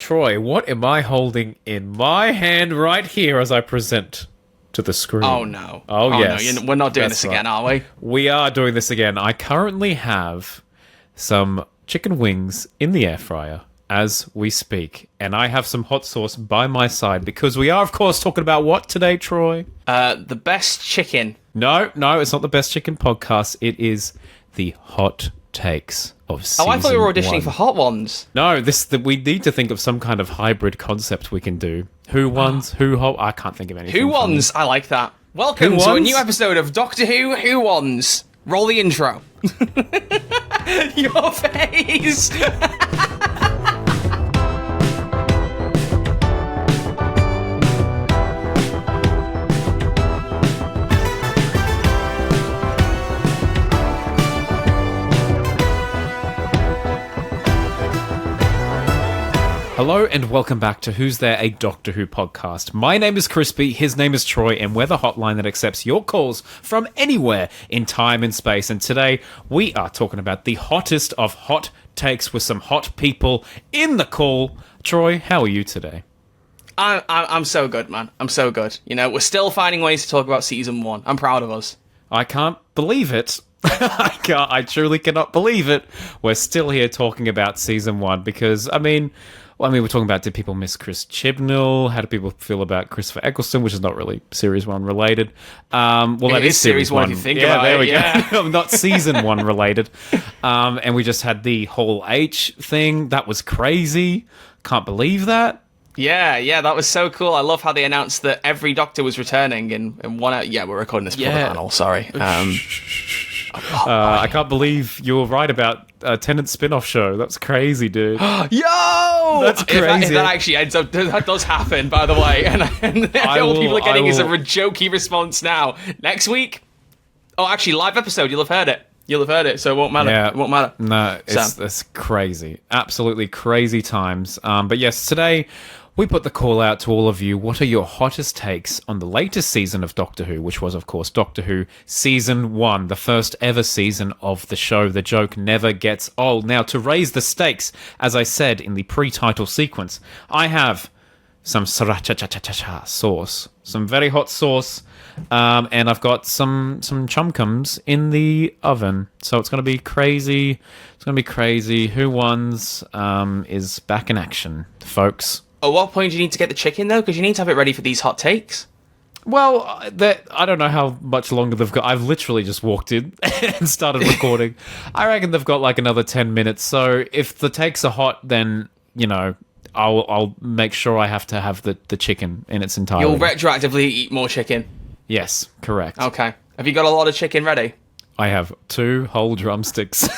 Troy, what am I holding in my hand right here as I present to the screen? Oh, no. Oh, yes. No. We're not doing That's this again, are we? We are doing this again. I currently have some chicken wings in the air fryer as we speak, and I have some hot sauce by my side because we are, of course, talking about what today, Troy? The best chicken. No, it's not the best chicken podcast. It is the hot takes of season I thought we were auditioning 1. for hot ones. No, we need to think of some kind of hybrid concept we can do. Who ones? Who hot? I can't think of anything. Who ones? I like that. Welcome Who to a ones? new episode of Doctor Who. Who ones? Roll the intro. Your face. Hello and welcome back to Who's There, a Doctor Who podcast. My name is Crispy, his name is Troy, and we're the hotline that accepts your calls from anywhere in time and space. And today we are talking about the hottest of hot takes with some hot people in the call. Troy, how are you today? I'm so good, man. I'm so good. You know, we're still finding ways to talk about season 1. I'm proud of us. I can't believe it. I truly cannot believe it. We're still here talking about season 1 because, we're talking about, did people miss Chris Chibnall? How do people feel about Christopher Eccleston, which is not really Series 1 related? That is Series 1. If you think about there it, we go. Not Season 1 related. And we just had the Hall H thing. That was crazy. Can't believe that. Yeah, that was so cool. I love how they announced that every Doctor was returning in one. Yeah, we're recording this before the panel. Sorry. I can't believe you were right about Tennant's spin-off show. That's crazy, dude. Yo! That's crazy. If that actually ends up, that does happen, by the way. And all people are getting is a jokey response now. Next week, actually, live episode, you'll have heard it. So it won't matter. Yeah. It won't matter. No, it's crazy. Absolutely crazy times. But yes, today we put the call out to all of you. What are your hottest takes on the latest season of Doctor Who, which was, of course, Doctor Who Season 1, the first ever season of the show. The joke never gets old. Now, to raise the stakes, as I said in the pre-title sequence, I have some sriracha sauce, some very hot sauce, and I've got some chumkums in the oven. So it's going to be crazy. It's going to be crazy. Who Wons is back in action, folks. At what point do you need to get the chicken, though? Because you need to have it ready for these hot takes. Well, I don't know how much longer they've got. I've literally just walked in and started recording. I reckon they've got like another 10 minutes. So if the takes are hot, then, I'll make sure I have to have the chicken in its entirety. You'll retroactively eat more chicken. Yes, correct. Okay. Have you got a lot of chicken ready? I have 2 whole drumsticks in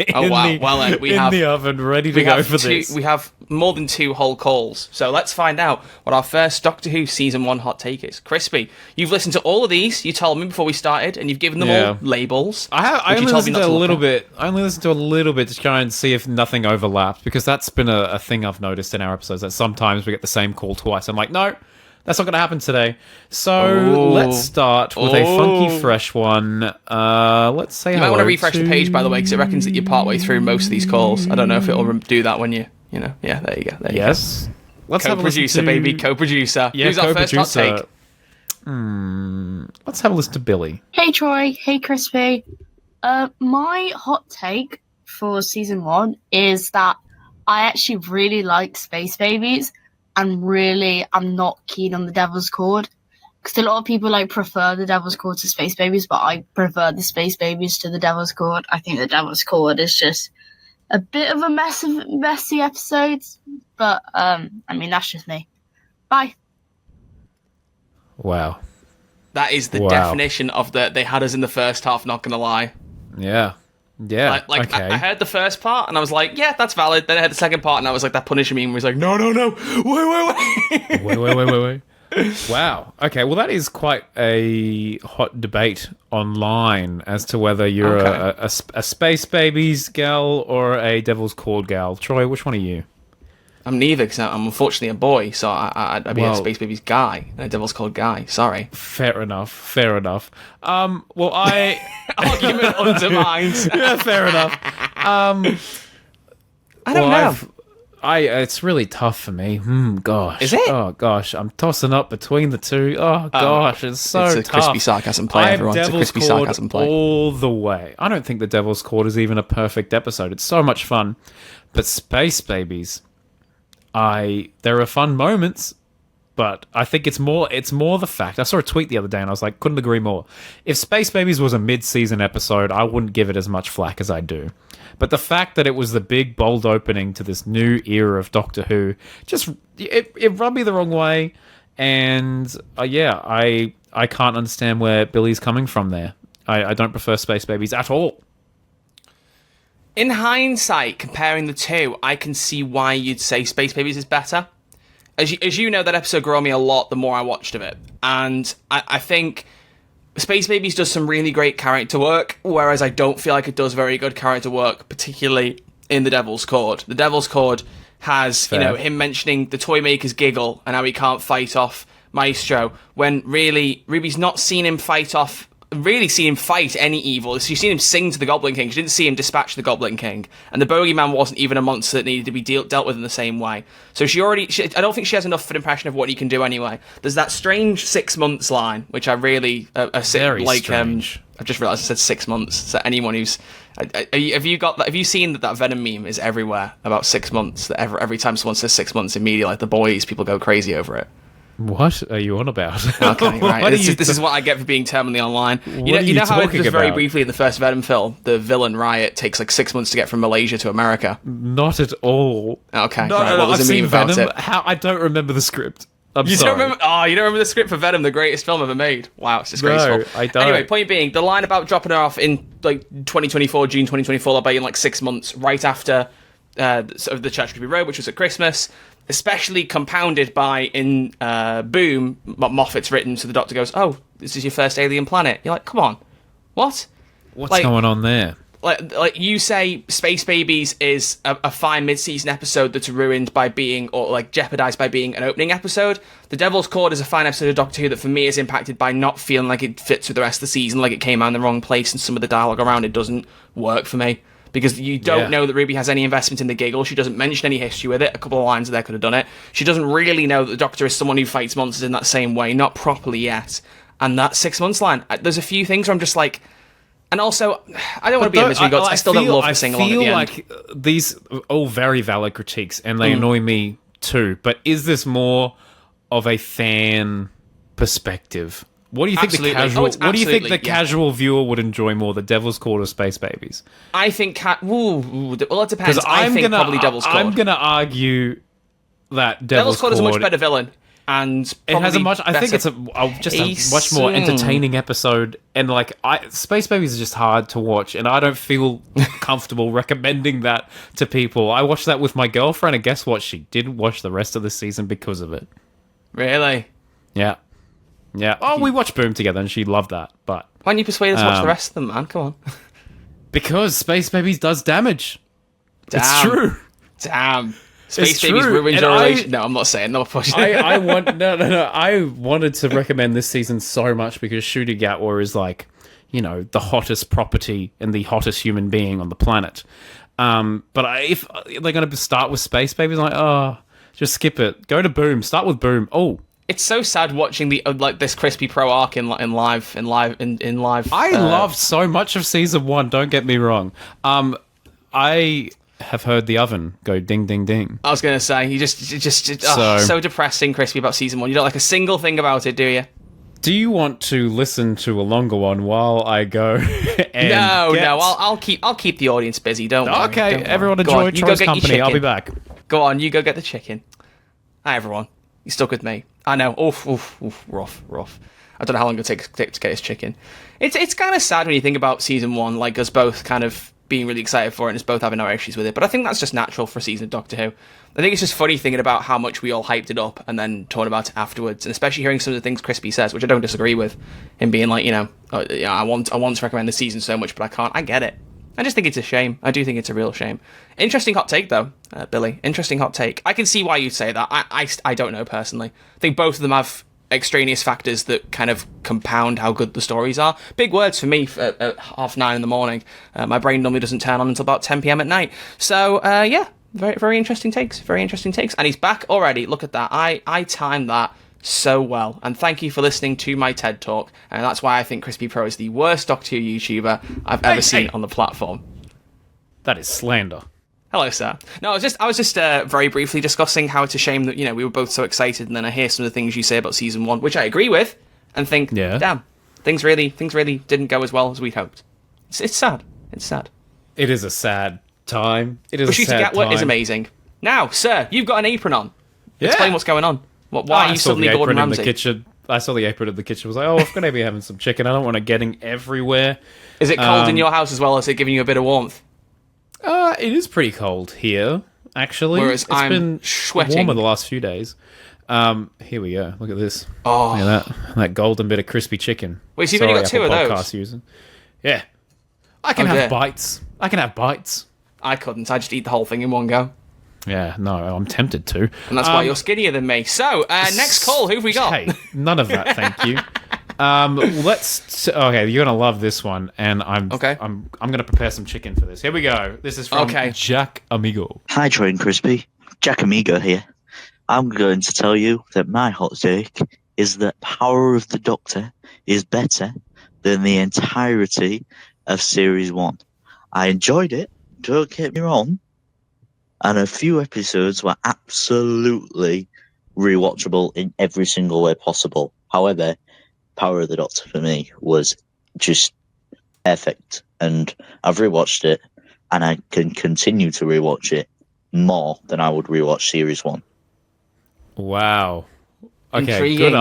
the oven, ready to go for this. We have more than 2 whole calls. So let's find out what our first Doctor Who Season 1 hot take is. Crispy, you've listened to all of these, you told me before we started, and you've given them all labels. I only listened to a little bit. I only listened to a little bit to try and see if nothing overlapped, because that's been a thing I've noticed in our episodes, that sometimes we get the same call twice. I'm like, no, that's not going to happen today. So let's start with a funky, fresh one. Let's say you might want to refresh the page, by the way, because it reckons that you're partway through most of these calls. I don't know if it'll do that when you know. Yeah, there you go. Yes. Let's co-producer, have a listen to... baby, co-producer. Yeah, who's our first hot take? Let's have a listen to Billy. Hey Troy, hey Crispy. My hot take for season 1 is that I actually really like Space Babies. I'm not keen on the Devil's Cord, because a lot of people prefer the Devil's Cord to Space Babies, but I prefer the Space Babies to the Devil's Cord. I think the Devil's Cord is just a bit of a messy episode, but that's just me. Bye. Wow. That is the definition of they had us in the first half, not gonna lie. Yeah. Yeah. Okay. I heard the first part and I was like, yeah, that's valid. Then I heard the second part and I was like, that Punisher meme was like, no. Wait. Wow. Okay, well, that is quite a hot debate online as to whether you're a Space Babies gal or a Devil's Cord gal. Troy, which one are you? I'm neither, because I'm unfortunately a boy, so I'd be a Space Babies guy and a Devil's Cord guy. Sorry. Fair enough. Well, I... Argument undermined. Yeah, fair enough. I don't know. It's really tough for me. Gosh. Is it? Oh gosh, I'm tossing up between the two. Oh gosh, it's so tough. It's a crispy sarcasm play, everyone. It's a crispy sarcasm play. All the way. I don't think The Devil's Court is even a perfect episode. It's so much fun. But Space Babies, there are fun moments, but I think it's more the fact. I saw a tweet the other day and I was like, couldn't agree more. If Space Babies was a mid-season episode, I wouldn't give it as much flack as I do. But the fact that it was the big, bold opening to this new era of Doctor Who, it rubbed me the wrong way. And I can't understand where Billy's coming from there. I don't prefer Space Babies at all. In hindsight, comparing the two, I can see why you'd say Space Babies is better. As you know, that episode grew on me a lot the more I watched of it. And I think Space Babies does some really great character work, whereas I don't feel like it does very good character work, particularly in The Devil's Court. The Devil's Court has, Fair. him mentioning the toy maker's giggle and how he can't fight off Maestro, when really Ruby's not seen him fight any evil. She's seen him sing to the Goblin King. She didn't see him dispatch the Goblin King. And the Bogeyman wasn't even a monster that needed to be dealt with in the same way. So I don't think she has enough of an impression of what he can do anyway. There's that strange 6 months line, which I really... Very strange. I've just realised I said 6 months. So anyone who's... Have you seen that Venom meme is everywhere about 6 months? That every time someone says 6 months, immediately, like the boys, people go crazy over it. What are you on about? Okay, right. This is what I get for being terminally online. You know how just very briefly in the first Venom film, the villain Riot takes like 6 months to get from Malaysia to America? Not at all. Okay. No, right. no, What was I've the meme seen about Venom. it? I don't remember the script. I'm You sorry. don't remember? Oh, you don't remember the script for Venom, the greatest film ever made? Wow, it's disgraceful. No, I don't. Anyway, point being, the line about dropping her off in like 2024, June 2024, about in like 6 months, right after sort of the Church Creepy Road, which was at Christmas, especially compounded by in Boom, Moffat's written, so the Doctor goes, "Oh, this is your first alien planet." You're like, come on, what? What's going on there? Like you say, Space Babies is a fine mid-season episode that's ruined by being, or like jeopardized by being, an opening episode. The Devil's Court is a fine episode of Doctor Who that for me is impacted by not feeling like it fits with the rest of the season, like it came out in the wrong place, and some of the dialogue around it doesn't work for me. Because you don't know that Ruby has any investment in the giggle. She doesn't mention any history with it. A couple of lines there could have done it. She doesn't really know that the Doctor is someone who fights monsters in that same way, not properly yet. And that 6 months line, there's a few things where I'm just like... And also, I don't want to be a misery god. I still don't love to sing along at the end. I feel like these are all very valid critiques, and they annoy me too. But is this more of a fan perspective? What do you think the casual viewer would enjoy more, The Devil's Court or Space Babies? I think well, it depends. I think probably Devil's Court. I'm going to argue that Devil's Court is a much better villain, and it has a much. I think it's a much more entertaining episode. And like, Space Babies is just hard to watch, and I don't feel comfortable recommending that to people. I watched that with my girlfriend, and guess what? She didn't watch the rest of the season because of it. Really? Yeah. Yeah. Oh, we watched Boom together, and she loved that. But why don't you persuade us to watch the rest of them, man? Come on. Because Space Babies does damage. Damn. It's true. Damn. Space Babies ruins your relation. No, I'm not saying. No, I wanted to recommend this season so much because Ncuti Gatwa is like, the hottest property and the hottest human being on the planet. But if they're going to start with Space Babies, I'm like, just skip it. Go to Boom. Start with Boom. Oh. It's so sad watching the this Crispy Pro arc in live. I loved so much of season 1. Don't get me wrong. I have heard the oven go ding ding ding. I was going to say you just so depressing, Crispy, about season 1. You don't like a single thing about it, do you? Do you want to listen to a longer one while I go? No. I'll keep the audience busy. Don't worry. Okay, don't everyone worry. enjoy Troy's company. I'll be back. Go on, you go get the chicken. Hi everyone, you stuck with me. I know. Oof, rough. I don't know how long it'll take to get his chicken. It's kind of sad when you think about season 1, like us both kind of being really excited for it and us both having no issues with it. But I think that's just natural for a season of Doctor Who. I think it's just funny thinking about how much we all hyped it up and then talking about it afterwards, and especially hearing some of the things Crispy says, which I don't disagree with. Him being like, I want to recommend the season so much, but I can't. I get it. I just think it's a shame. I do think it's a real shame. Interesting hot take, though, Billy. Interesting hot take. I can see why you'd say that. I don't know, personally. I think both of them have extraneous factors that kind of compound how good the stories are. Big words for me at 9:30 in the morning. My brain normally doesn't turn on until about 10 p.m. at night. So, Very, very interesting takes. Very interesting takes. And he's back already. Look at that. I timed that so well. And thank you for listening to my TED Talk. And that's why I think Crispy Pro is the worst Doctor Who YouTuber I've ever seen on the platform. That is slander. Hello, sir. No, I was just very briefly discussing how it's a shame that, we were both so excited, and then I hear some of the things you say about season 1, which I agree with, and think, damn, things really didn't go as well as we'd hoped. It's sad. It's sad. It is a sad time. It is Push a You sad to Gatwick time. is amazing. Now, sir, you've got an apron on. Yeah. Explain what's going on. Why are you suddenly Gordon Ramsay? In the kitchen. I saw the apron in the kitchen. I was like, I'm going to be having some chicken. I don't want it getting everywhere. Is it cold in your house as well? Is it giving you a bit of warmth? It is pretty cold here, actually. Whereas I'm been sweating. warmer the last few days. Here we go. Look at this. Oh. Look at that golden bit of crispy chicken. Wait, so you've only got two of those? Podcast using. Yeah. I can have bites. I couldn't. I just eat the whole thing in one go. Yeah, no, I'm tempted to. And that's why you're skinnier than me. So, next call, who have we got? Hey, none of that, thank you. Okay, you're gonna love this one, and I'm gonna prepare some chicken for this. Here we go. This is from Jack Amigo. Hi, Troy and Crispy. Jack Amigo here. I'm going to tell you that my hot take is that Power of the Doctor is better than the entirety of Series 1. I enjoyed it, don't get me wrong, and a few episodes were absolutely rewatchable in every single way possible. However, Power of the Doctor for me was just perfect, and I've rewatched it, and I can continue to rewatch it more than I would rewatch Series 1. Wow. Okay, Intriguing. Good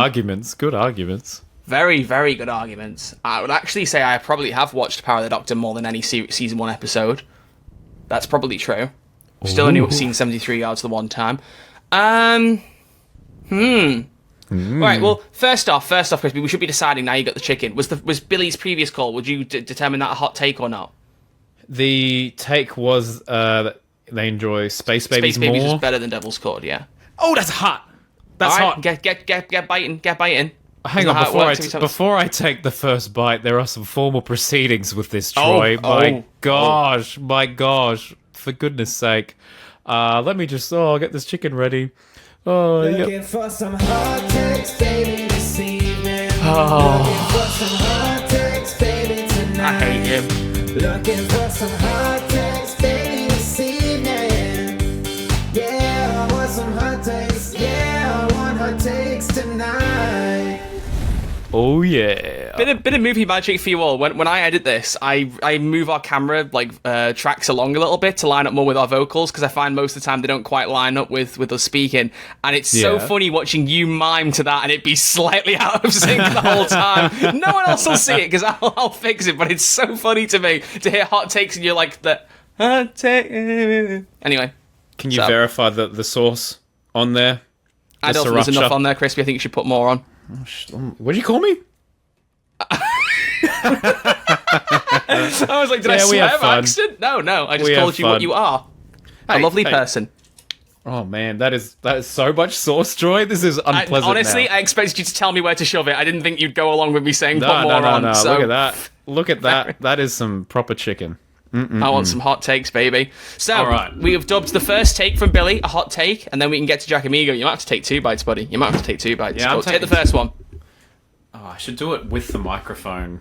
arguments. Very, very good arguments. I would actually say I probably have watched Power of the Doctor more than any season 1 episode. That's probably true. Still only seen 73 yards the one time. Right, well, first off, Crispy, we should be deciding now you got the chicken. Was Billy's previous call, would you determine that a hot take or not? The take was that they enjoy Space Babies more. Space Babies is better than Devil's Cord, yeah. Oh, that's hot. That's hot. Get biting. Hang on, before I take the first bite, there are some formal proceedings with this, Troy. My gosh. For goodness sake. Let me just, I'll get this chicken ready. Looking for some hot takes, baby, this evening. Oh. Looking for some hot takes, baby, tonight. I hate him. Looking for some hot takes, baby, this evening. Yeah, I want some hot takes. Yeah, I want hot takes tonight. Oh, yeah. Bit of movie magic for you all. When I edit this, I move our camera tracks along a little bit to line up more with our vocals, because I find most of the time they don't quite line up with us speaking, and it's so funny watching you mime to that and it be slightly out of sync the whole time. No one else will see it because I'll fix it, but it's so funny to me to hear hot takes and you're like the hot take. Anyway, can you verify the sauce on there? I don't think there's enough on there, Crispy. I think you should put more on. What did you call me? I was like, did I swear by accident? No, I just told you what you are. A lovely person. Oh man, that is so much sauce, Troy. This is unpleasant. Honestly, I expected you to tell me where to shove it. I didn't think you'd go along with me saying put more on. No. So. Look at that. That is some proper chicken. I want some hot takes, baby. So, we have dubbed the first take from Billy a hot take, and then we can get to Jack Amigo. You might have to take 2 bites, buddy. You might have to take 2 bites. Yeah, take the first one. Oh, I should do it with the microphone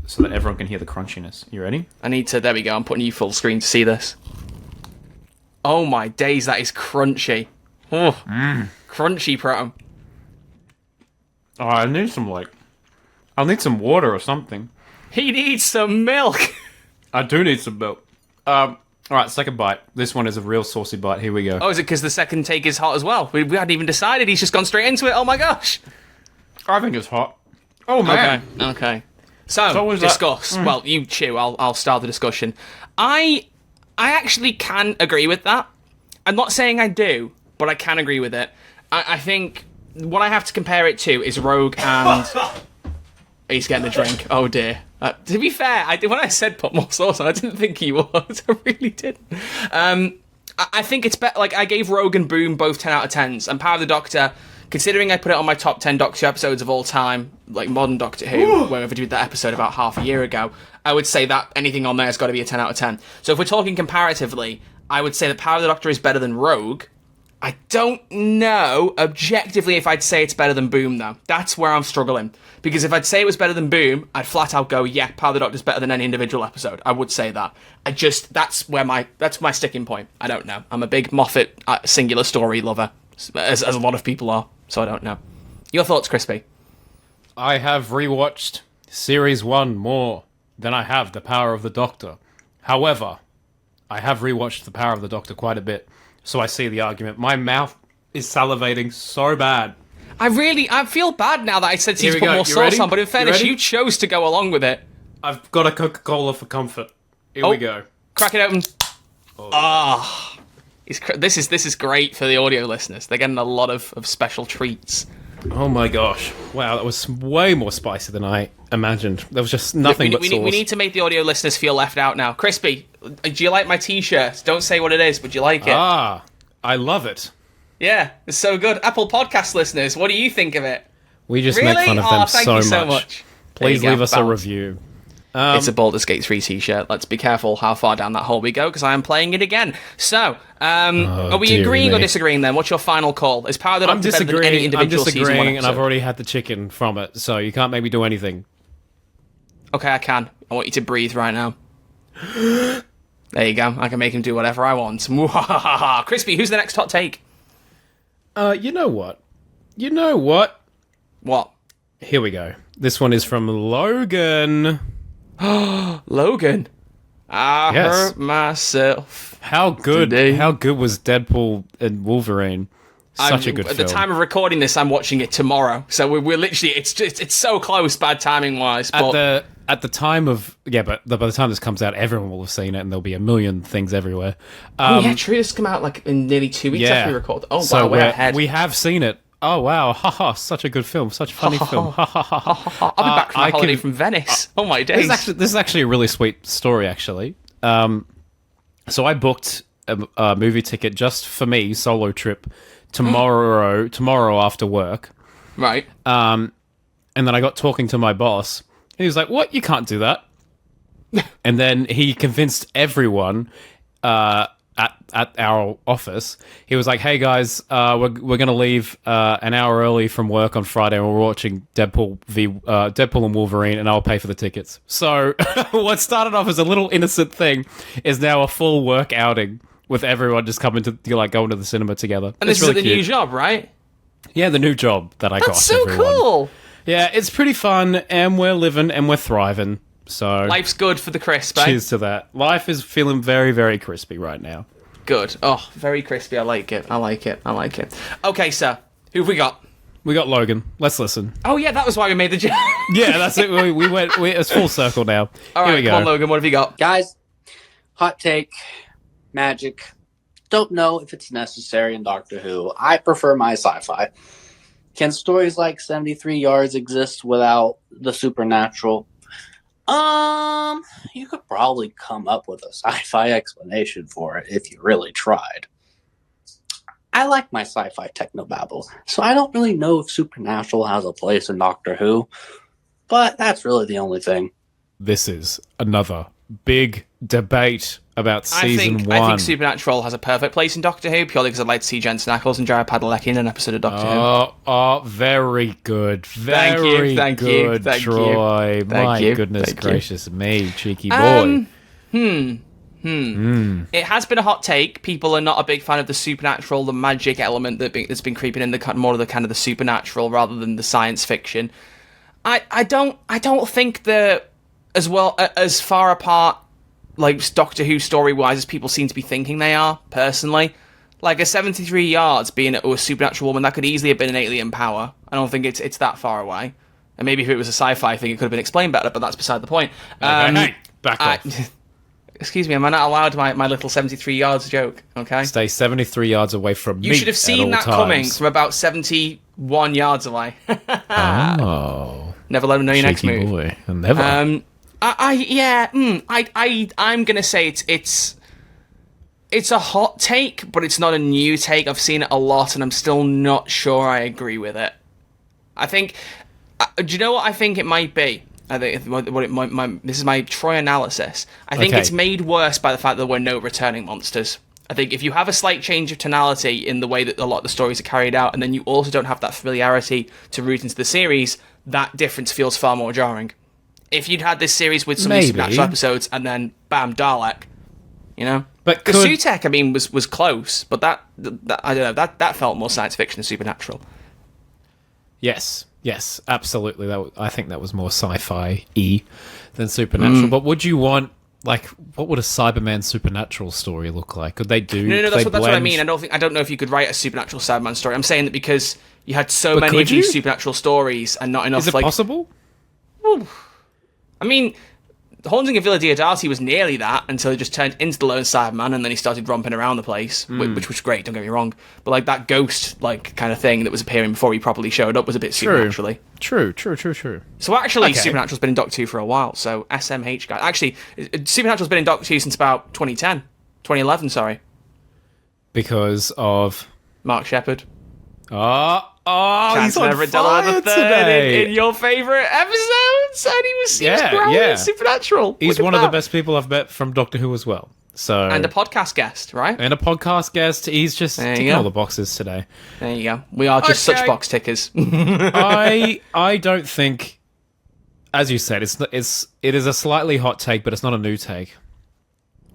so that everyone can hear the crunchiness. You ready? I need to... There we go. I'm putting you full screen to see this. Oh, my days. That is crunchy. Oh, crunchy, Pro. Oh, I need some, I'll need some water or something. He needs some milk. I do need some milk. All right, second bite. This one is a real saucy bite. Here we go. Oh, is it because the second take is hot as well? We hadn't even decided. He's just gone straight into it. Oh, my gosh. I think it's hot. Oh, man. Okay. So discuss. Well, you chew. I'll start the discussion. I actually can agree with that. I'm not saying I do, but I can agree with it. I think what I have to compare it to is Rogue and... He's getting a drink. Oh, dear. To be fair, when I said put more sauce on, I didn't think he would. I really didn't. I think it's better. I gave Rogue and Boom both 10 out of 10s, and Power of the Doctor, considering I put it on my top 10 Doctor Who episodes of all time, like modern Doctor Who, whenever I did that episode about half a year ago, I would say that anything on there has got to be a 10 out of 10. So if we're talking comparatively, I would say the Power of the Doctor is better than Rogue. I don't know objectively if I'd say it's better than Boom, though. That's where I'm struggling. Because if I'd say it was better than Boom, I'd flat out go, yeah, Power of the Doctor's better than any individual episode. I would say that. That's my sticking point. I don't know. I'm a big Moffat singular story lover, as a lot of people are, so I don't know. Your thoughts, Crispy? I have rewatched Series 1 more than I have The Power of the Doctor. However, I have rewatched The Power of the Doctor quite a bit, so I see the argument. My mouth is salivating so bad. I feel bad now that I said to put more sauce on, but in fairness, you chose to go along with it. I've got a Coca-Cola for comfort. Here we go. Crack it open. This is great for the audio listeners. They're getting a lot of special treats. Oh my gosh. Wow, that was way more spicy than I imagined. There was just nothing but sauce. We need to make the audio listeners feel left out now. Crispy, do you like my t-shirt? Don't say what it is, but do you like it? Ah, I love it. Yeah, it's so good. Apple Podcast listeners, what do you think of it? We just make fun of them thank you so much. Please leave us a review. It's a Baldur's Gate 3 t-shirt. Let's be careful how far down that hole we go, because I am playing it again. So, are we agreeing or disagreeing then? What's your final call? Is Power of the Doctor better than any individual season 1 episode? And I've already had the chicken from it, so you can't make me do anything. Okay, I can. I want you to breathe right now. There you go. I can make him do whatever I want. Crispy, who's the next hot take? You know what? What? Here we go. This one is from Logan. Logan. I hurt myself. How good was Deadpool and Wolverine? Such a good film. At the time of recording this, I'm watching it tomorrow. So we're literally, it's so close, bad timing wise. But at the time of, but by the time this comes out, everyone will have seen it and there'll be a million things everywhere. Yeah, true. This come out like in nearly 2 weeks after we record. Oh, so wow, we're ahead. We have seen it. Oh, wow. Haha, such a good film. Such a funny film. I'll be back from my holiday from Venice. Oh, my days. This is actually a really sweet story, actually. So I booked a movie ticket just for me, solo trip, tomorrow after work. Right. And then I got talking to my boss, and he was like, "What? You can't do that." And then he convinced everyone at our office. He was like, "Hey guys, we're gonna leave an hour early from work on Friday, and we're watching Deadpool and Wolverine, and I'll pay for the tickets." So what started off as a little innocent thing is now a full work outing with everyone just coming to going to the cinema together. And this is the new job, right? Yeah, the new job that I got. That's so cool. Yeah, it's pretty fun, and we're living and we're thriving. So life's good for the crisp, eh? Cheers to that. Life is feeling very, very crispy right now. Good. Oh, very crispy. I like it. Okay, sir. Who've we got? We got Logan. Let's listen. Oh, yeah, that was why we made the joke. Yeah, that's it. It's full circle now. All right, come on, Logan. What have you got? Guys, hot take, magic. Don't know if it's necessary in Doctor Who. I prefer my sci-fi. Can stories like 73 Yards exist without the supernatural? You could probably come up with a sci-fi explanation for it if you really tried. I like my sci-fi technobabble, so I don't really know if supernatural has a place in Doctor Who, but that's really the only thing. This is another big debate about season 1. I think Supernatural has a perfect place in Doctor Who, purely because I'd like to see Jensen Ackles and Jared Padalecki in an episode of Doctor Who. Oh, very good. Very good, Troy. My goodness gracious me, cheeky boy. It has been a hot take. People are not a big fan of the supernatural, the magic element that's been creeping in more of the kind of the supernatural rather than the science fiction. I don't think they're as far apart, like Doctor Who story-wise, as people seem to be thinking they are, personally. Like, a 73 yards being a supernatural woman, that could easily have been an alien power. I don't think it's that far away. And maybe if it was a sci-fi thing, it could have been explained better, but that's beside the point. Hey, back off. Excuse me, am I not allowed my little 73 yards joke, okay? Stay 73 yards away from me. You should have seen that coming from about 71 yards away. Oh. Never let them know your next Cheeky move. Boy. Never. I'm gonna say it's a hot take, but it's not a new take. I've seen it a lot, and I'm still not sure I agree with it. I think, do you know what I think it might be? I think this is my Troy analysis. I think it's made worse by the fact that there were no returning monsters. I think if you have a slight change of tonality in the way that a lot of the stories are carried out, and then you also don't have that familiarity to root into the series, that difference feels far more jarring. If you'd had this series with some supernatural episodes and then bam, Dalek, you know. But because Sutekh, I mean, was close, but that I don't know, that felt more science fiction than supernatural. Yes, absolutely. I think that was more sci-fi-y than supernatural. But would you want, like, what would a Cyberman supernatural story look like? Could they do? No, that's what I mean. I don't know if you could write a supernatural Cyberman story. I'm saying that because you had so many of these supernatural stories and not enough. Is it possible? I mean, The Haunting of Villa Diodati was nearly that until he just turned into the Lone Cyberman and then he started romping around the place, which was great, don't get me wrong. But like that ghost like kind of thing that was appearing before he properly showed up was a bit supernaturally. True. So actually, Supernatural's been in Doctor 2 for a while, so SMH guy. Actually, Supernatural's been in Doctor 2 since about 2011, sorry. Because of... Mark Sheppard. He's on fire today. In your favourite episodes, and he was growling at Supernatural. He's one of the best people I've met from Doctor Who as well. So and a podcast guest, right? And a podcast guest. He's just ticking all the boxes today. There you go. We are just such box tickers. I don't think, as you said, it is a slightly hot take, but it's not a new take.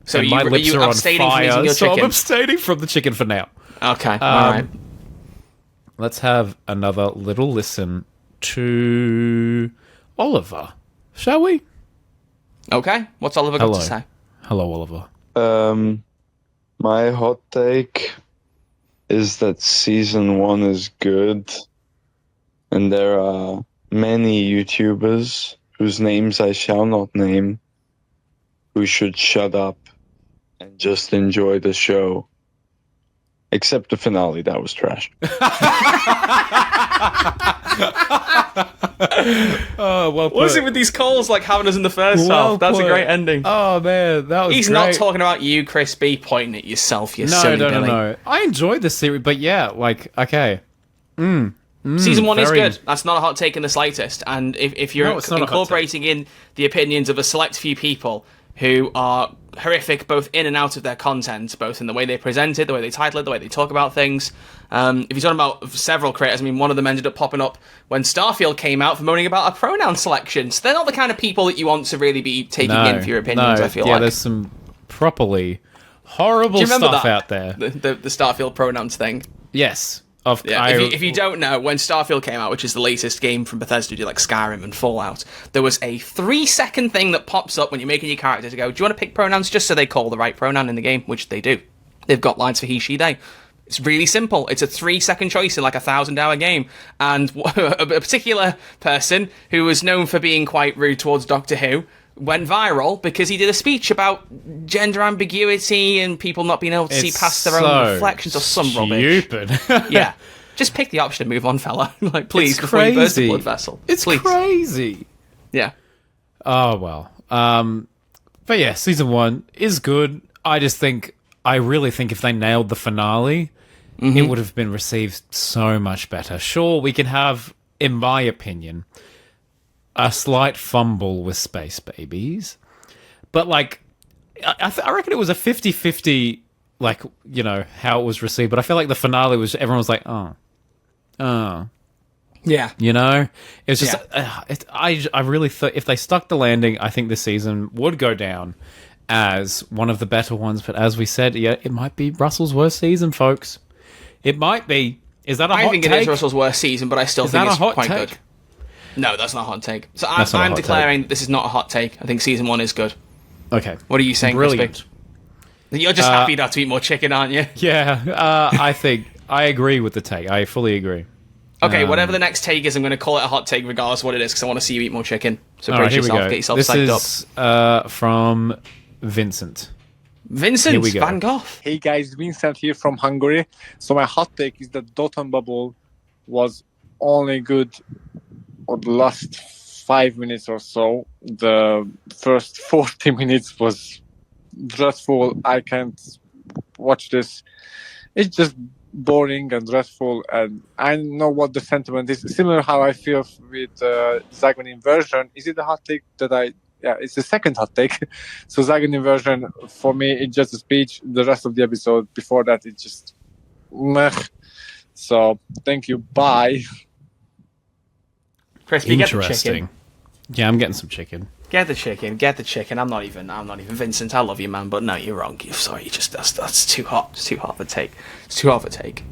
So my lips are on fire, so I'm abstaining from the chicken for now. Okay, all right. Let's have another little listen to Oliver, shall we? Okay. What's Oliver got to say? Hello, Oliver. My hot take is that season 1 is good, and there are many YouTubers whose names I shall not name who should shut up and just enjoy the show. Except the finale, that was trash. Oh, well put. What is it with these calls like having us in the first half? That's a great ending. Oh, man, that was He's great. not talking about you, Crispy, pointing at yourself, you silly Billy. No. I enjoyed this series, but yeah, like, okay. Season 1 is good. That's not a hot take in the slightest. And if you're incorporating in the opinions of a select few people who are horrific both in and out of their content, both in the way they present it, the way they title it, the way they talk about things. If you're talking about several creators, I mean, one of them ended up popping up when Starfield came out for moaning about a pronoun selection. So they're not the kind of people that you want to really be taking in for your opinions, I feel like. Yeah, there's some properly horrible stuff out there. The Starfield pronouns thing? Yes. If you don't know, when Starfield came out, which is the latest game from Bethesda, like Skyrim and Fallout, there was a 3-second thing that pops up when you're making your character to go, do you want to pick pronouns just so they call the right pronoun in the game? Which they do. They've got lines for he, she, they. It's really simple. It's a 3-second choice in like a 1,000-hour game. And a particular person who was known for being quite rude towards Doctor Who went viral because he did a speech about gender ambiguity and people not being able to see past their own reflections or some rubbish. Stupid. Yeah. Just pick the option and move on, fella. Like, please, before you burst the blood vessel. It's crazy. Yeah. Oh, well. But yeah, season 1 is good. I really think if they nailed the finale, it would have been received so much better. Sure, we can have, in my opinion, a slight fumble with Space Babies, but like I reckon it was a 50-50, like, you know, how it was received, but I feel like the finale was, everyone was like, oh yeah, you know, it was just I really thought if they stuck the landing, I think this season would go down as one of the better ones. But as we said, yeah, it might be Russell's worst season, folks. It might be. Is that a hot take? I think it is Russell's worst season, but I still think it's quite good. No, that's not a hot take. So I'm declaring this is not a hot take. I think season 1 is good. Okay. What are you saying, Brilliant. Crispy? You're just happy not to eat more chicken, aren't you? Yeah, I think I agree with the take. I fully agree. Okay, whatever the next take is, I'm going to call it a hot take regardless of what it is, because I want to see you eat more chicken. So brace yourself, get yourself psyched up. This is from Vincent. Vincent Van Gogh. Hey guys, Vincent here from Hungary. So my hot take is that Doton Bubble was only good for the last 5 minutes or so. The first 40 minutes was dreadful. I can't watch this. It's just boring and dreadful, and I know what the sentiment is. Similar how I feel with Zagman Inversion. Is it a hot take that yeah, it's the second hot take. So Zygon inversion, for me, it's just a speech. The rest of the episode before that, it's just meh. So thank you. Bye. Crispy, get the chicken. Interesting. Yeah, I'm getting some chicken. Get the chicken. Get the chicken. I'm not even Vincent. I love you, man, but no, you're wrong. You're sorry. You just that's too hot. It's too hot of a take. It's too hot of a take.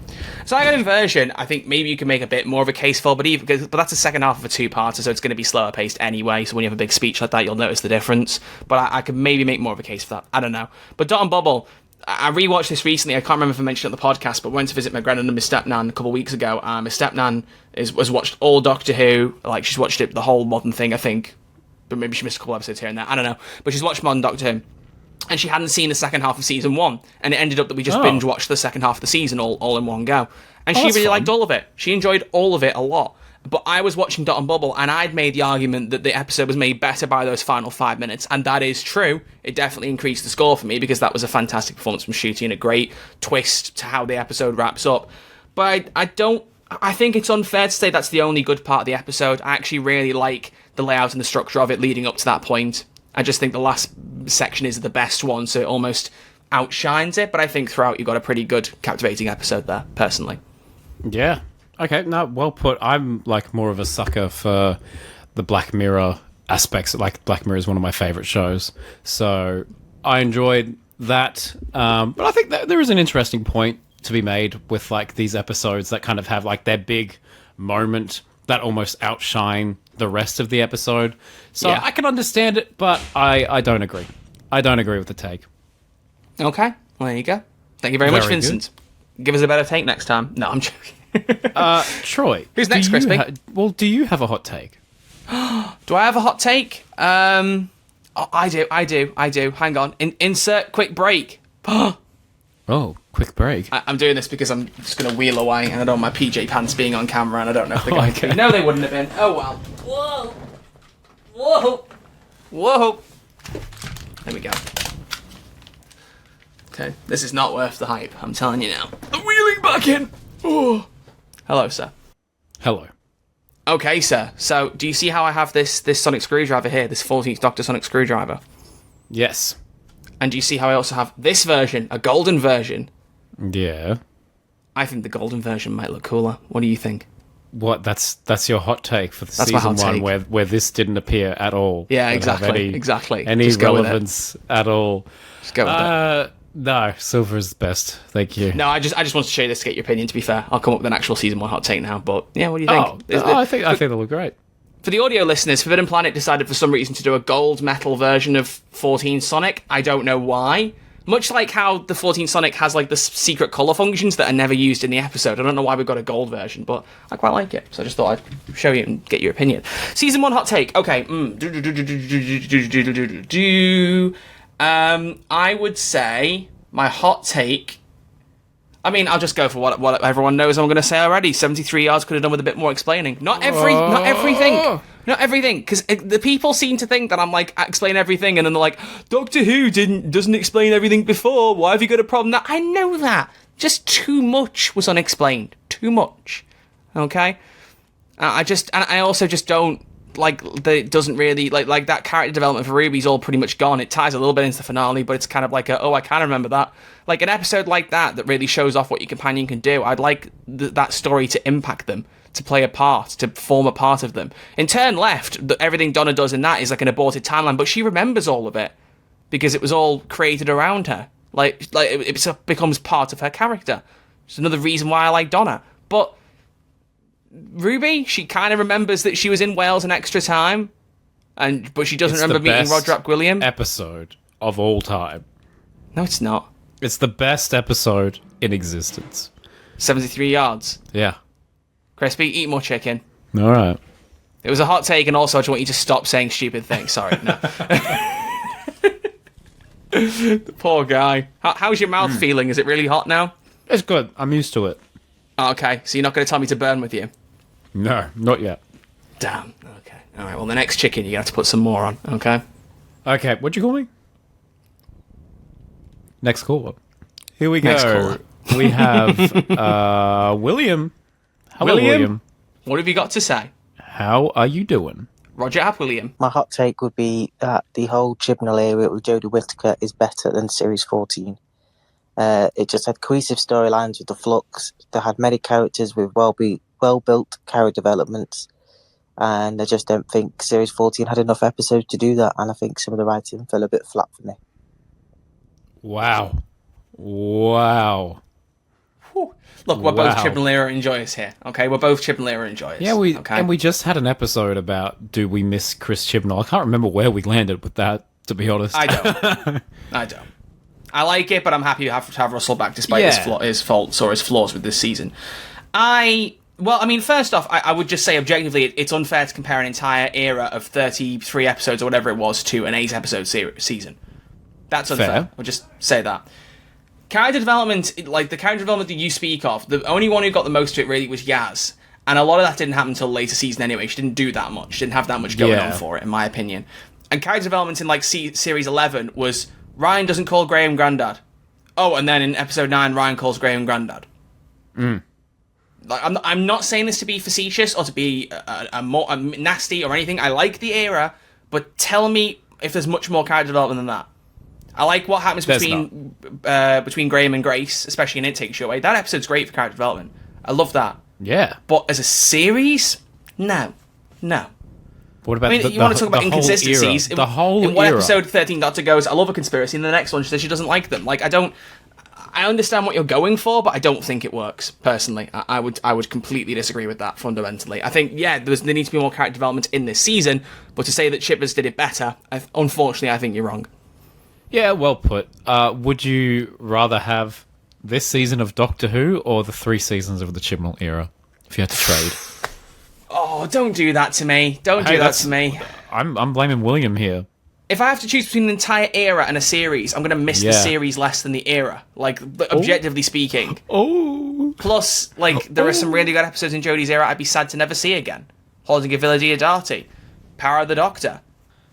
So I got inversion. I think maybe you can make a bit more of a case for, but that's the second half of a two-parter, so it's going to be slower paced anyway. So when you have a big speech like that, you'll notice the difference. But I could maybe make more of a case for that. I don't know. But Dot and Bubble, I rewatched this recently. I can't remember if I mentioned it on the podcast, but went to visit my granddad and my stepnan a couple of weeks ago. My stepnan was watched all Doctor Who. Like, she's watched it, the whole modern thing, I think. But maybe she missed a couple episodes here and there. I don't know. But she's watched modern Doctor Who. And she hadn't seen the second half of season 1. And it ended up that we just binge watched the second half of the season all in one go. And she really liked all of it. She enjoyed all of it a lot. But I was watching Dot and Bubble, and I'd made the argument that the episode was made better by those final 5 minutes, and that is true. It definitely increased the score for me, because that was a fantastic performance from Ncuti and a great twist to how the episode wraps up. But I think it's unfair to say that's the only good part of the episode. I actually really like the layout and the structure of it leading up to that point. I just think the last section is the best one, so it almost outshines it, but I think throughout you've got a pretty good, captivating episode there, personally. Yeah. Okay, no, well put. I'm like more of a sucker for the Black Mirror aspects. Like, Black Mirror is one of my favorite shows, so I enjoyed that. But I think that there is an interesting point to be made with like these episodes that kind of have like their big moment that almost outshine the rest of the episode. So Yeah. I can understand it, but I don't agree. I don't agree with the take. Okay, well, there you go. Thank you very much, Very Vincent. Give us a better take next time. No, I'm joking. Troy, Who's next, do you Crispy? do you have a hot take? Do I have a hot take? I do. Hang on. Insert quick break. Oh, quick break. I'm doing this because I'm just going to wheel away, and I don't want my PJ pants being on camera, and I don't know if they're going to be. No, they wouldn't have been. Oh, well. Whoa. Whoa. Whoa. There we go. Okay, this is not worth the hype, I'm telling you now. I'm wheeling back in. Oh. Hello, sir. Hello. Okay, sir. So, do you see how I have this sonic screwdriver here, this 14th Doctor sonic screwdriver? Yes. And do you see how I also have this version, a golden version? Yeah. I think the golden version might look cooler. What do you think? What? That's your hot take for the That's my season hot one, take. where this didn't appear at all. Yeah, Didn't have exactly. Exactly. Any Just go with it. relevance at all? Just go with it. No, silver is best. Thank you. No, I just wanted to show you this to get your opinion, to be fair. I'll come up with an actual season 1 hot take now, but yeah, what do you think? I think they look great. For the audio listeners, Forbidden Planet decided for some reason to do a gold metal version of 14 Sonic. I don't know why. Much like how the 14 Sonic has like the secret colour functions that are never used in the episode. I don't know why we've got a gold version, but I quite like it. So I just thought I'd show you and get your opinion. Season 1 hot take. Okay. I would say my hot take... I mean, I'll just go for what everyone knows I'm going to say already. 73 yards could have done with a bit more explaining. Not everything, because the people seem to think that I'm like, explain everything, and then they're like, Doctor Who doesn't explain everything before. Why have you got a problem? That I know that. Just too much was unexplained. Too much. Okay? I also just don't like that. It doesn't really like that character development for Ruby's all pretty much gone. It ties a little bit into the finale, but it's kind of like I kind of remember that. Like an episode like that really shows off what your companion can do. I'd like that story to impact them, to play a part, to form a part of them. In Turn Left, everything Donna does in that is like an aborted timeline, but she remembers all of it because it was all created around her. Like it becomes part of her character. It's another reason why I like Donna. But Ruby, she kind of remembers that she was in Wales an extra time, but she doesn't remember meeting Roderick William. Episode of all time. No, it's not. It's the best episode in existence. 73 yards. Yeah. Crispy, eat more chicken. All right. It was a hot take, and also I just want you to stop saying stupid things. Sorry. No. The poor guy. How's your mouth feeling? Is it really hot now? It's good. I'm used to it. Oh, okay, so you're not going to tell me to burn with you? No, not yet. Damn. Okay. All right, well, the next chicken, you're going to have to put some more on, okay? Okay, what'd you call me? Next caller. Here we Next go. caller. We have William. Hello, William. What have you got to say? How are you doing? Roger App William. My hot take would be that the whole Chibnall era with Jodie Whittaker is better than Series 14. It just had cohesive storylines with the Flux. They had many characters with well-built character developments. And I just don't think Series 14 had enough episodes to do that. And I think some of the writing fell a bit flat for me. Wow. Wow. Look, we're both Chibnall era enjoyers here, okay? We're both Chibnall era enjoyers. Yeah, we just had an episode about do we miss Chris Chibnall. I can't remember where we landed with that, to be honest. I don't. I like it, but I'm happy to have Russell back despite his faults or his flaws with this season. First off, I would just say objectively, it's unfair to compare an entire era of 33 episodes or whatever it was to an 8-episode season. That's unfair. Fair. I'll just say that. Character development, like the character development that you speak of, the only one who got the most of it really was Yaz. And a lot of that didn't happen until later season anyway. She didn't do that much. She didn't have that much going on for it, in my opinion. And character development in like Series 11 was Ryan doesn't call Graham Grandad. Oh, and then in Episode 9, Ryan calls Graham Grandad. Like, I'm not saying this to be facetious or to be a nasty or anything. I like the era, but tell me if there's much more character development than that. I like what happens between Graham and Grace, especially in It Takes You Away. That episode's great for character development. I love that. Yeah. But as a series, no. What about you want to talk about inconsistencies? The whole in one era. episode, 13 Doctor goes, I love a conspiracy, and the next one she says she doesn't like them. Like, I understand what you're going for, but I don't think it works, personally. I would completely disagree with that, fundamentally. I think, there needs to be more character development in this season, but to say that Chippers did it better, unfortunately, I think you're wrong. Yeah, well put. Would you rather have this season of Doctor Who or the 3 seasons of the Chibnall era, if you had to trade? Oh, don't do that to me. Don't do that to me. I'm blaming William here. If I have to choose between the entire era and a series, I'm going to miss the series less than the era. Like, objectively speaking. Plus, there are some really good episodes in Jodie's era I'd be sad to never see again. Haunting of Villa Diodati, Power of the Doctor,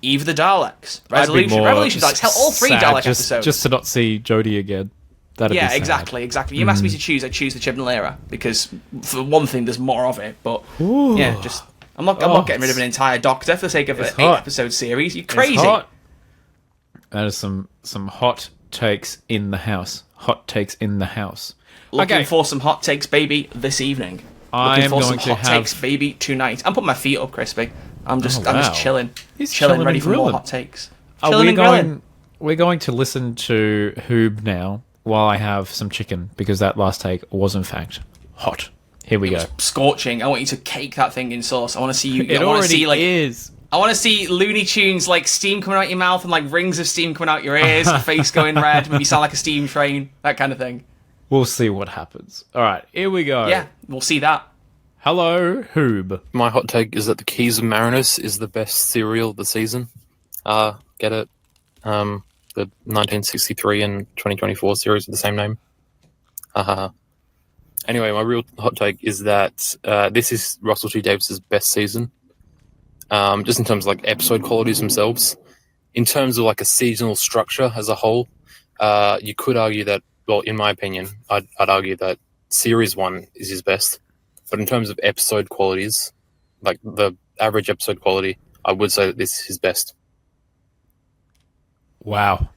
Eve of the Daleks, Revolution Daleks, hell, all 3 Dalek episodes. Just to not see Jodie again. That'd be sad. Exactly. You asked me to choose, I'd choose the Chibnall era, because, for one thing, there's more of it, but, I'm not getting rid of an entire Doctor for the sake of an 8-episode series. You're crazy. It's hot. That is some hot takes in the house. Hot takes in the house. Looking for some hot takes, baby, this evening. I am Looking for some hot takes, baby, tonight. I'm putting my feet up, Crispy. I'm just chilling. He's chilling, ready for more hot takes. We're going to listen to Hoob now while I have some chicken, because that last take was in fact hot. Here we go. Scorching. I want you to cake that thing in sauce. I want to see you. It already is. I want to see Looney Tunes, steam coming out your mouth and rings of steam coming out your ears, your face going red, maybe sound like a steam train, that kind of thing. We'll see what happens. All right, here we go. Yeah, we'll see that. Hello, Hoob. My hot take is that the Keys of Marinus is the best serial of the season. Get it? The 1963 and 2024 series with the same name. Anyway, my real hot take is that this is Russell T Davies' best season. Just in terms of episode qualities themselves. In terms of a seasonal structure as a whole, you could argue that, well, in my opinion, I'd argue that Series 1 is his best. But in terms of episode qualities, the average episode quality, I would say that this is his best. Wow.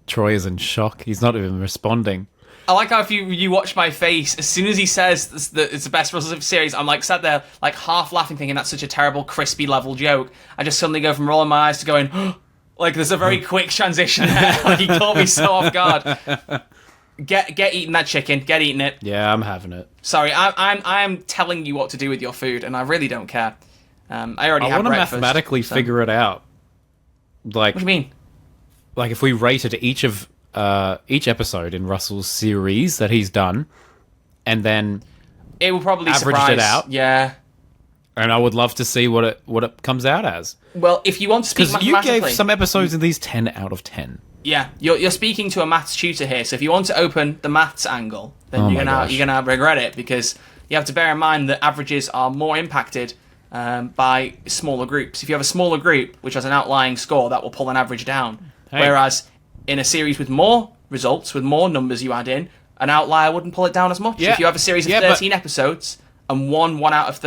Troy is in shock. He's not even responding. I like how if you watch my face, as soon as he says that it's the best Russell series, I'm sat there half laughing, thinking that's such a terrible Crispy level joke. I just suddenly go from rolling my eyes to going, there's a very quick transition there. He caught me so off guard. Get eating that chicken. Get eating it. Yeah, I'm having it. Sorry, I'm telling you what to do with your food, and I really don't care. I want to mathematically figure it out. What do you mean? If we rated each episode in Russell's series that he's done, and then it will probably average it out. Yeah. And I would love to see what it comes out as. Well, if you want to speak mathematically, you gave some episodes of these 10 out of 10. Yeah, you're speaking to a maths tutor here, so if you want to open the maths angle, then you're gonna regret it, because you have to bear in mind that averages are more impacted by smaller groups. If you have a smaller group which has an outlying score, that will pull an average down. Hey. Whereas in a series with more results, with more numbers you add in, an outlier wouldn't pull it down as much. Yeah. If you have a series of 13 episodes and one out of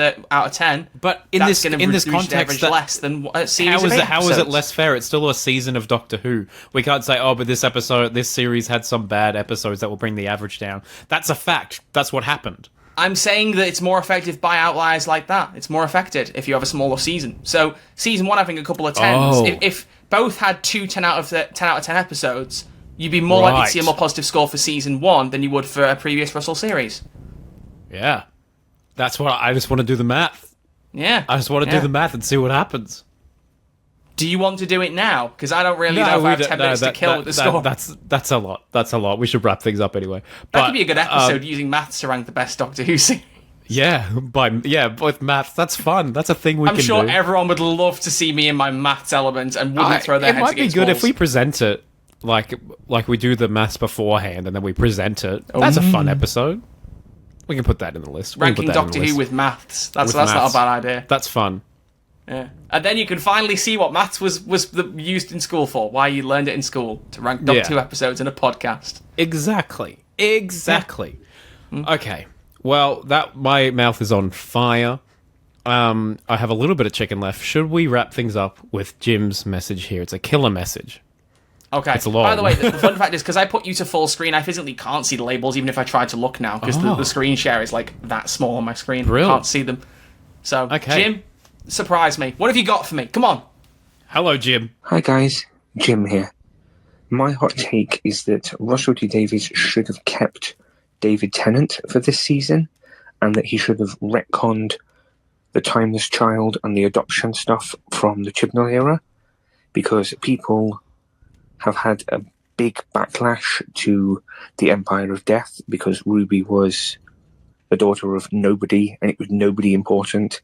10. But in that's this gonna in this reduce the context, average less than a series of 8 how is it episodes. less fair? It's still a season of Doctor Who. We can't say, oh, but this series had some bad episodes that will bring the average down. That's a fact. That's what happened. I'm saying that it's more effective by outliers like that. It's more affected if you have a smaller season. So season 1 having a couple of 10s. Oh. If both had 10 out of 10 episodes, you'd be more likely to see a Right. more positive score for season 1 than you would for a previous Russell series. Yeah, that's what I just want to do the math. Yeah. I just want to do the math and see what happens. Do you want to do it now? Because I don't really know if I have 10 minutes to kill with the score. That's a lot. That's a lot. We should wrap things up anyway. That could be a good episode using maths to rank the best Doctor Who series. Yeah, with maths. That's fun. That's a thing we I'm can sure do. everyone would love to see me in my maths element and wouldn't throw their It heads might be against good walls. if we present it like we do the maths beforehand and then we present it. That's a fun episode. We can put that in the list. We can put ranking that in the Doctor Who list. with maths. That's With not maths. a bad idea. That's fun. Yeah. And then you can finally see what maths was used in school for, why you learned it in school, to rank Doctor Who episodes in a podcast. Exactly. Okay. Well, my mouth is on fire. I have a little bit of chicken left. Should we wrap things up with Jim's message here? It's a killer message. Okay. It's long. By the way, the fun fact is, because I put you to full screen, I physically can't see the labels, even if I tried to look now, because the screen share is like that small on my screen. Brilliant. I can't see them. So, Okay. Jim, surprise me. What have you got for me? Come on. Hello, Jim. Hi guys, Jim here. My hot take is that Russell T Davies should have kept David Tennant for this season, and that he should have retconned the Timeless Child and the adoption stuff from the Chibnall era, because people have had a big backlash to the Empire of Death because Ruby was the daughter of nobody and it was nobody important,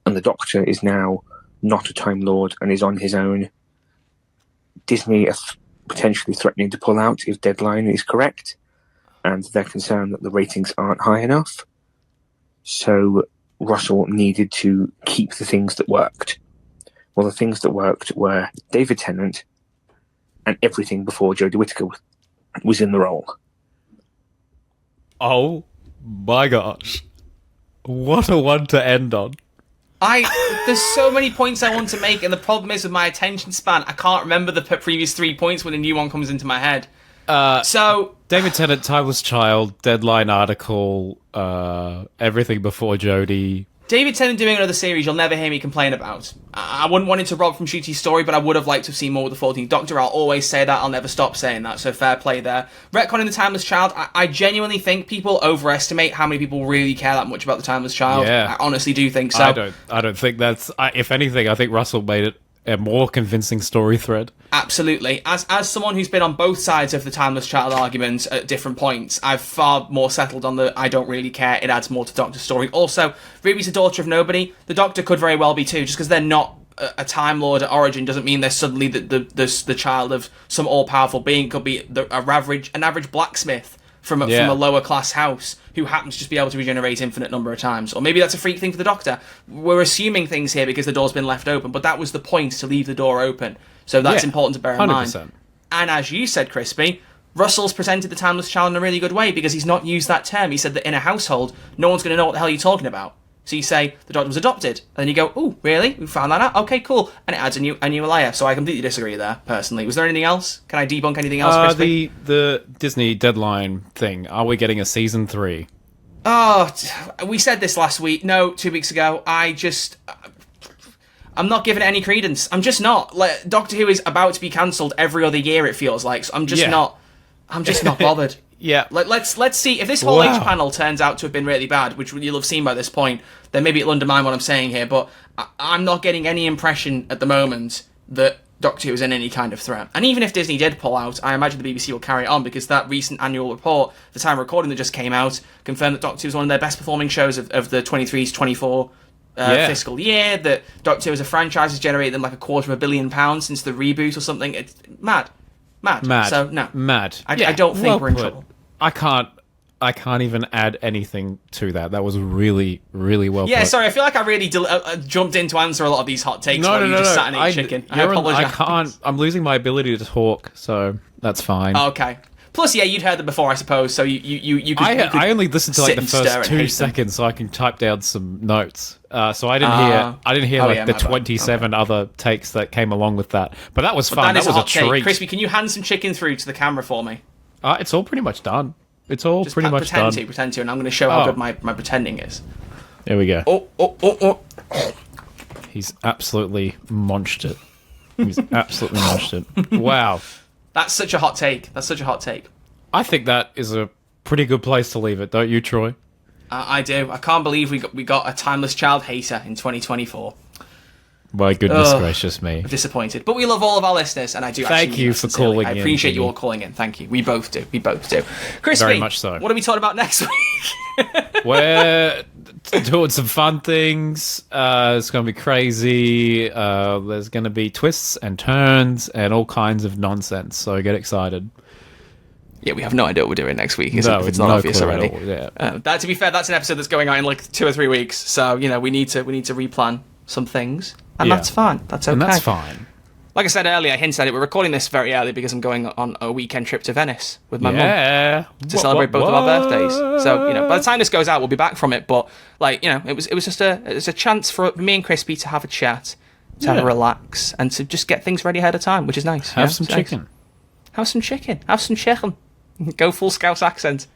and the Doctor is now not a Time Lord and is on his own. Disney are potentially threatening to pull out if Deadline is correct, and they're concerned that the ratings aren't high enough. So Russell needed to keep the things that worked. Well, the things that worked were David Tennant and everything before Jodie Whittaker was in the role. Oh my gosh. What a one to end on. There's so many points I want to make, and the problem is with my attention span, I can't remember the previous 3 points when a new one comes into my head. So David Tennant, Timeless Child, Deadline article, everything before Jodie. David Tennant doing another series you'll never hear me complain about. I wouldn't want it to rob from Ncuti's story, but I would have liked to have seen more with the 14th Doctor. I'll always say that. I'll never stop saying that, so fair play there. Retconning the Timeless Child, I genuinely think people overestimate how many people really care that much about the Timeless Child. Yeah. I honestly do think so. I don't think that's... if anything, I think Russell made it a more convincing story thread. Absolutely. As someone who's been on both sides of the Timeless Child argument at different points, I've far more settled on the I don't really care, it adds more to Doctor's story. Also, Ruby's a daughter of nobody. The Doctor could very well be too. Just because they're not a Time Lord at origin doesn't mean they're suddenly the child of some all-powerful being. Could be an average blacksmith from a lower class house who happens to just be able to regenerate infinite number of times. Or maybe that's a freak thing for the Doctor. We're assuming things here because the door's been left open, but that was the point, to leave the door open. So that's important to bear in 100%. mind. And as you said, Crispy, Russell's presented the Timeless Child in a really good way because he's not used that term. He said that in a household, no one's going to know what the hell you're talking about. So you say, the Doctor was adopted. And then you go, oh, really? We found that out? Okay, cool. And it adds a new layer. So I completely disagree there, personally. Was there anything else? Can I debunk anything else, Crispy? The Disney Deadline thing. Are we getting a season 3? Oh, we said this last week. No, 2 weeks ago. I'm not giving it any credence. I'm just not. Like, Doctor Who is about to be cancelled every other year, it feels like. So I'm just not bothered. Yeah. Let's see. If this whole H panel turns out to have been really bad, which you'll have seen by this point, then maybe it'll undermine what I'm saying here. But I'm not getting any impression at the moment that Doctor Who is in any kind of threat. And even if Disney did pull out, I imagine the BBC will carry it on, because that recent annual report, the time of recording that just came out, confirmed that Doctor Who is one of their best performing shows of the 23 to 24 fiscal year. That Doctor Who as a franchise has generated them like £250 million since the reboot or something. It's mad. So no, mad. I don't think we're in trouble. I can't even add anything to that. That was really, really well put. Sorry, I feel like I really jumped in to answer a lot of these hot takes while you just sat and ate chicken. I apologise. I'm losing my ability to talk, so that's fine. Okay. Plus, yeah, you'd heard them before, I suppose. So you could. I only listened to like sit the and stare first and 2 hate them. seconds, so I can type down some notes. So I didn't hear Oh, like yeah, the my bad. 27 other takes that came along with that. But that was But fun. that is That a was hot take. treat. Crispy, can you hand some chicken through to the camera for me? It's all pretty much done. It's all Just pretty much done. pretend to, and I'm going to show how Oh. good my pretending is. There we go. Oh. He's absolutely munched it. He's absolutely munched it. Wow. That's such a hot take. I think that is a pretty good place to leave it, don't you, Troy? I do. I can't believe we got a timeless child hater in 2024. My goodness Ugh. gracious me. I'm disappointed, but we love all of our listeners, and I do. Thank actually you mean that for sincerely. calling I in, appreciate you Jimmy. all calling in. Thank you. We both do. Crispy, Very much so. What are we talking about next week? We're doing some fun things. It's going to be crazy. There's going to be twists and turns and all kinds of nonsense. So get excited. Yeah, we have no idea what we're doing next week. If it's not no obvious clue at already. all, yeah. That, to be fair, that's an episode that's going out in like 2 or 3 weeks. So we need to replan some things, and Yeah. that's fine. That's okay. And that's fine. Like I said earlier, I hinted at it. We're recording this very early because I'm going on a weekend trip to Venice with my mum Yeah. to celebrate both of our birthdays. So by the time this goes out, we'll be back from it. But it was just a chance for me and Crispy to have a chat, to have a relax, and to just get things ready ahead of time, which is nice. Have some chicken. Have some chicken. Have some chicken. Go full Scouse accent.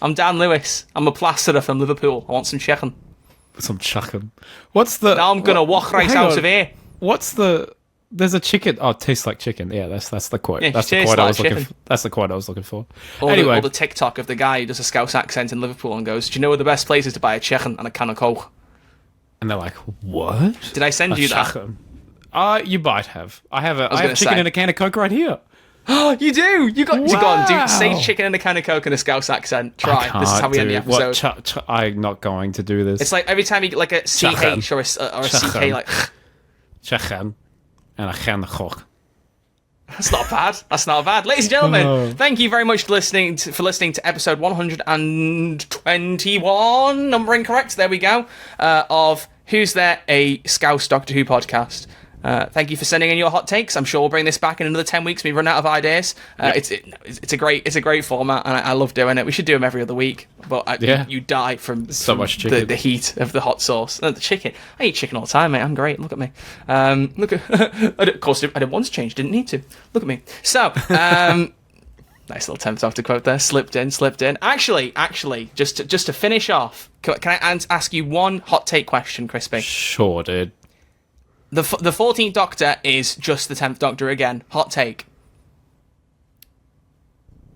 I'm Dan Lewis. I'm a plasterer from Liverpool. I want some chicken. Some chicken. What's the... Now I'm gonna walk right hang out on. of here. What's the... There's a chicken... Oh, tastes like chicken. Yeah, that's the quote. Yeah, that's the tastes quote I like was looking chicken. for. That's the quote I was looking for. Or Anyway. the TikTok of the guy who does a Scouse accent in Liverpool and goes, "Do you know where the best place is to buy a chicken and a can of Coke?" And they're like, what? Did I send A you that? chicken. You might have. I have was I have gonna chicken say. in a can of Coke right here. Oh, you do! You go on, dude. Say Wow. chicken in a can of Coke in a Scouse accent. I Try. can't, This is how we end the dude. What, episode. I'm not going to do this. It's like every time you get like a Chicken. CH or a CK, Chicken. like chicken and a can of Coke. that's not bad. That's not bad, ladies and gentlemen. Oh. Thank you very much for listening to episode 121, numbering correct. There we go. Of Who's There, a Scouse Doctor Who podcast. Thank you for sending in your hot takes. I'm sure we'll bring this back in another 10 weeks when we run out of ideas. It's a great format, and I love doing it. We should do them every other week, but you die from much chicken. the heat of the hot sauce. The chicken. I eat chicken all the time, mate. I'm great. Look at me. Look at. Of course, I didn't want to change. Didn't need to. Look at me. So. Nice little 10th after quote there. Slipped in. Actually, just to finish off, can I ask you one hot take question, Crispy? Sure, dude. The 14th Doctor is just the 10th Doctor again. Hot take.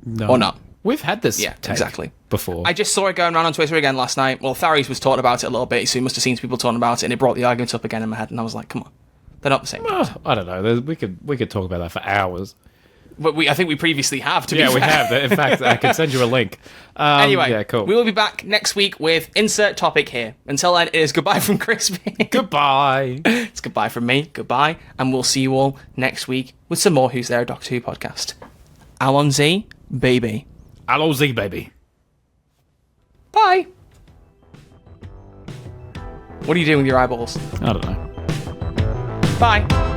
No. Or not. We've had this Yeah, take exactly. before. I just saw it going around on Twitter again last night. Well, Tharies was talking about it a little bit, so he must have seen some people talking about it, and it brought the argument up again in my head, and I was like, come on. They're not the same. I don't know. We could talk about that for hours. But I think we previously have, to be fair. We have. In fact, I can send you a link. Anyway, yeah, cool. we will be back next week with insert topic here. Until then, it is goodbye from Crispy. Goodbye. It's goodbye from me. Goodbye. And we'll see you all next week with some more Who's There, a Doctor Who podcast. Allons-y, baby. Allons-y, baby. Bye. What are you doing with your eyeballs? I don't know. Bye.